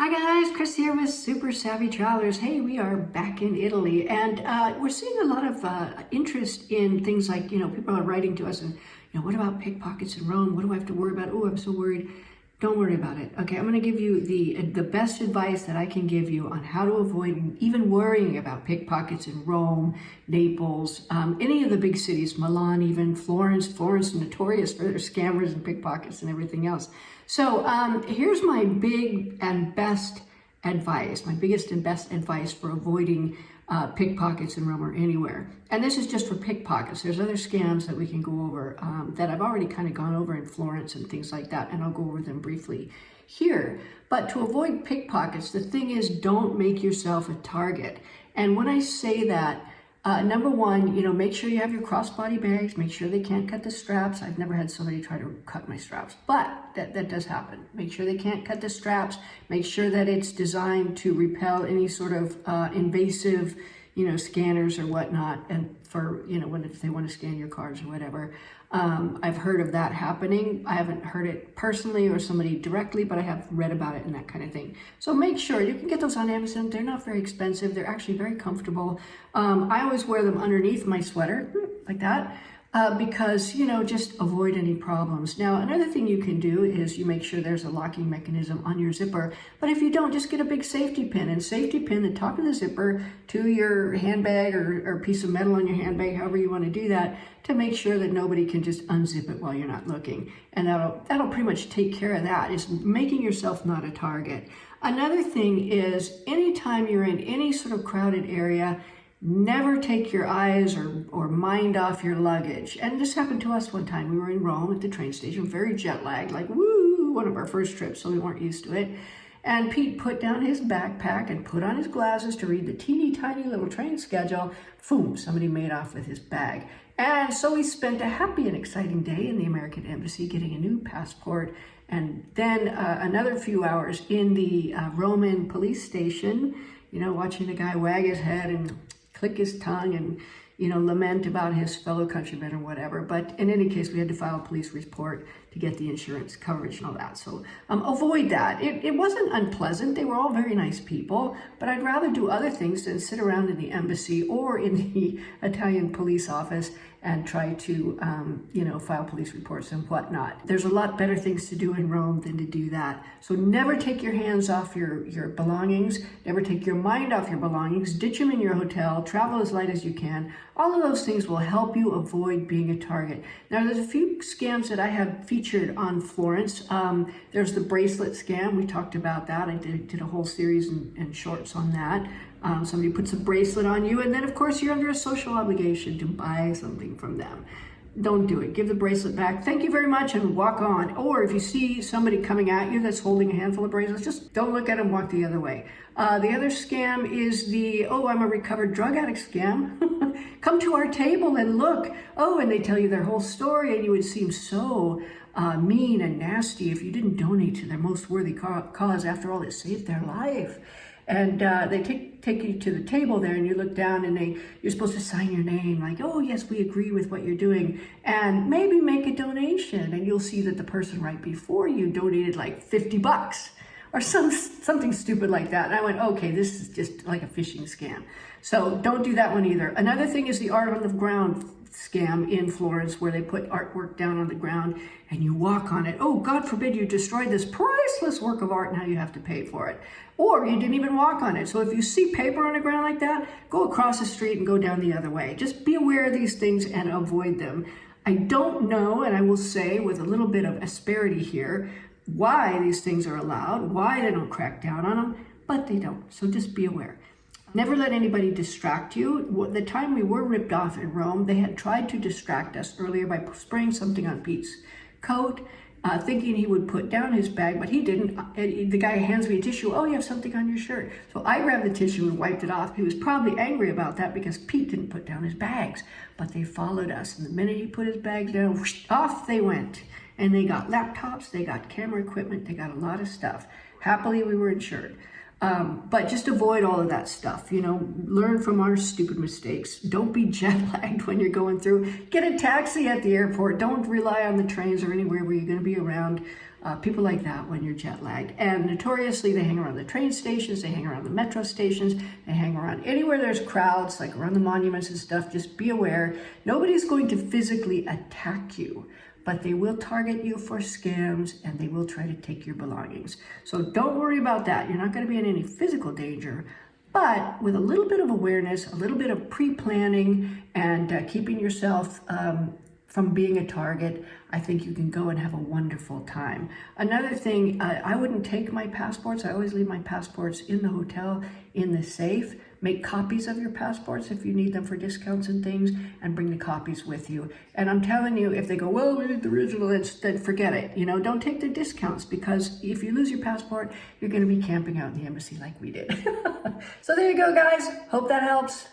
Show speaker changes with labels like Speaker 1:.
Speaker 1: Hi guys, Chris here with Super Savvy Travelers. Hey, we are back in Italy and we're seeing a lot of interest in things like, people are writing to us and, what about pickpockets in Rome? What do I have to worry about? Oh, I'm so worried. Don't worry about it. Okay, I'm going to give you the best advice that I can give you on how to avoid even worrying about pickpockets in Rome, Naples, any of the big cities, Milan, even Florence. Florence is notorious for their scammers and pickpockets and everything else. So here's my big and best advice, my biggest and best advice for avoiding pickpockets in Rome or anywhere. And this is just for pickpockets. There's other scams that we can go over that I've already kind of gone over in Florence and things like that, and I'll go over them briefly here. But to avoid pickpockets, the thing is, don't make yourself a target. And when I say that, number one, make sure you have your crossbody bags. Make sure they can't cut the straps. I've never had somebody try to cut my straps, but that does happen. Make sure they can't cut the straps. Make sure that it's designed to repel any sort of invasive, scanners or whatnot. And for, if they want to scan your cards or whatever. I've heard of that happening. I haven't heard it personally or somebody directly, but I have read about it and that kind of thing. So make sure you can get those on Amazon. They're not very expensive. They're actually very comfortable. I always wear them underneath my sweater like that. Because, just avoid any problems. Now, another thing you can do is you make sure there's a locking mechanism on your zipper. But if you don't, just get a big safety pin and safety pin the top of the zipper to your handbag or piece of metal on your handbag, however you want to do that, to make sure that nobody can just unzip it while you're not looking. And that'll pretty much take care of that, is making yourself not a target. Another thing is, anytime you're in any sort of crowded area, never take your eyes or mind off your luggage. And this happened to us one time. We were in Rome at the train station, very jet lagged, like woo, one of our first trips, so we weren't used to it. And Pete put down his backpack and put on his glasses to read the teeny tiny little train schedule. Boom, somebody made off with his bag. And so we spent a happy and exciting day in the American Embassy getting a new passport, and then another few hours in the Roman police station, watching the guy wag his head and click his tongue and, lament about his fellow countrymen or whatever. But in any case, we had to file a police report to get the insurance coverage and all that. So avoid that. It wasn't unpleasant. They were all very nice people, but I'd rather do other things than sit around in the embassy or in the Italian police office and try to, file police reports and whatnot. There's a lot better things to do in Rome than to do that. So never take your hands off your belongings. Never take your mind off your belongings. Ditch them in your hotel. Travel as light as you can. All of those things will help you avoid being a target. Now, there's a few scams that I have featured on Florence. There's the Bracelet Scam. We talked about that. I did a whole series and shorts on that. Somebody puts a bracelet on you, and then of course you're under a social obligation to buy something from them. Don't do it. Give the bracelet back. Thank you very much and walk on. Or if you see somebody coming at you that's holding a handful of bracelets, just don't look at them, walk the other way. The other scam is the, I'm a recovered drug addict scam. Come to our table and look. And they tell you their whole story, and you would seem so mean and nasty if you didn't donate to their most worthy cause. After all, it saved their life. And they take you to the table there, and you look down, and you're supposed to sign your name, like, oh yes, we agree with what you're doing, and maybe make a donation. And you'll see that the person right before you donated like $50 or something stupid like that. And I went, okay, this is just like a phishing scam. So don't do that one either. Another thing is the art on the ground scam in Florence, where they put artwork down on the ground and you walk on it. Oh, God forbid you destroyed this priceless work of art, now you have to pay for it. Or you didn't even walk on it. So if you see paper on the ground like that, go across the street and go down the other way. Just be aware of these things and avoid them. I don't know, and I will say with a little bit of asperity here, why these things are allowed, why they don't crack down on them, but they don't. So just be aware. Never let anybody distract you. The time we were ripped off in Rome, they had tried to distract us earlier by spraying something on Pete's coat, thinking he would put down his bag, but he didn't. The guy hands me a tissue. Oh, you have something on your shirt. So I grabbed the tissue and wiped it off. He was probably angry about that because Pete didn't put down his bags, but they followed us. And the minute he put his bags down, whoosh, off they went. And they got laptops, they got camera equipment, they got a lot of stuff. Happily, we were insured. But just avoid all of that stuff, learn from our stupid mistakes. Don't be jet lagged when you're going through. Get a taxi at the airport. Don't rely on the trains or anywhere where you're going to be around people like that when you're jet lagged. And notoriously, they hang around the train stations, they hang around the metro stations, they hang around anywhere there's crowds, like around the monuments and stuff. Just be aware, nobody's going to physically attack you, but they will target you for scams and they will try to take your belongings. So don't worry about that. You're not going to be in any physical danger, but with a little bit of awareness, a little bit of pre-planning, and keeping yourself from being a target, I think you can go and have a wonderful time. Another thing, I wouldn't take my passports. I always leave my passports in the hotel, in the safe. Make copies of your passports if you need them for discounts and things, and bring the copies with you. And I'm telling you, if they go, well, we need the original, then forget it. You know, don't take the discounts, because if you lose your passport, you're going to be camping out in the embassy like we did. So there you go, guys. Hope that helps.